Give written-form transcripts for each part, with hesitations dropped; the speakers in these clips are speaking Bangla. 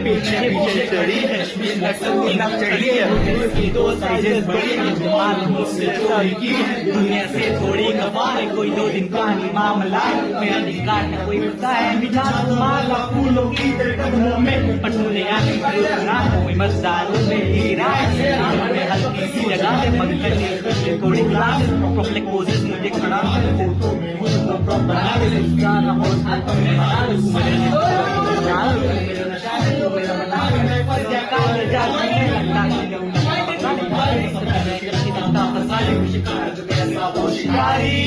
पीछे पीछे चढ़ी है नक चढ़ी है उसकी दो साइजेस बड़ी है मालूम मुझसे की दुनिया से थोड़ी खफा है कोई 2 दिन का नहीं मामला मेरा निकाल है कोई पता है मिला माला फूलों की कदमों में पटूने आके ना कोई मस्तान में हीरा है हमें हल्की सी जगह है मंगल थोड़ी क्लास प्रोफ्लेक पोजेस मुझे खड़ा फोटो में मुझको बना दे उसका ना हो बना दे मेरा नशा है तो मेरा बता मैं पर जाकर जाने लगता शिकारी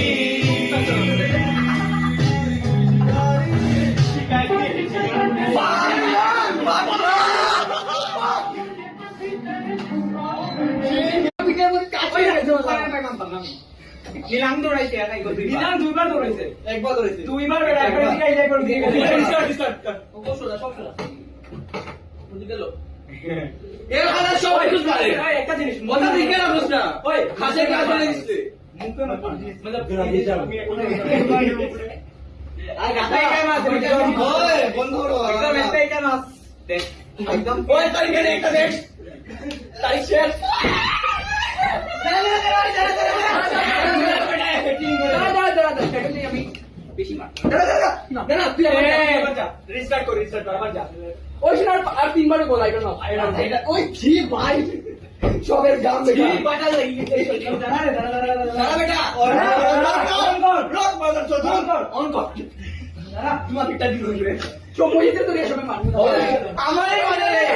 নীলাম দৌড়াইছে আর নাই করবি নীলাম দুইবার দৌড়াইছে একবার ধরেছে দুইবার বেড়া একবার দিকে আইলে করে দিয়ে স্টার্ট সব শোনা বুঝি গেল এর খালা সব কিছু পারে ভাই একটা জিনিস কথা দিকে না বুঝনা ওই খাসের কাজ করে দিছে মুখে মত मतलब আর গাতাই কাই মাছ ওই বন্ধ করো একদম একটাই কাজ মাছ দেখ একদম ওই তারিখে একটা দেখ তারিখ শেষ বেশি মার না তুই রিস্টার্ট কর আবার যা ওই সময় আর 3 বারে গোল আইলো না ওই কি ভাই সবের গাম কি বেটা পাটা লাগি গেছে দাঁড়া দাঁড়া বেটা রক বাজার চল অন কর দাঁড়া তোমার পিটা দিল রে সময় দিতে তো রে সবে মারবো আমারই মানে রে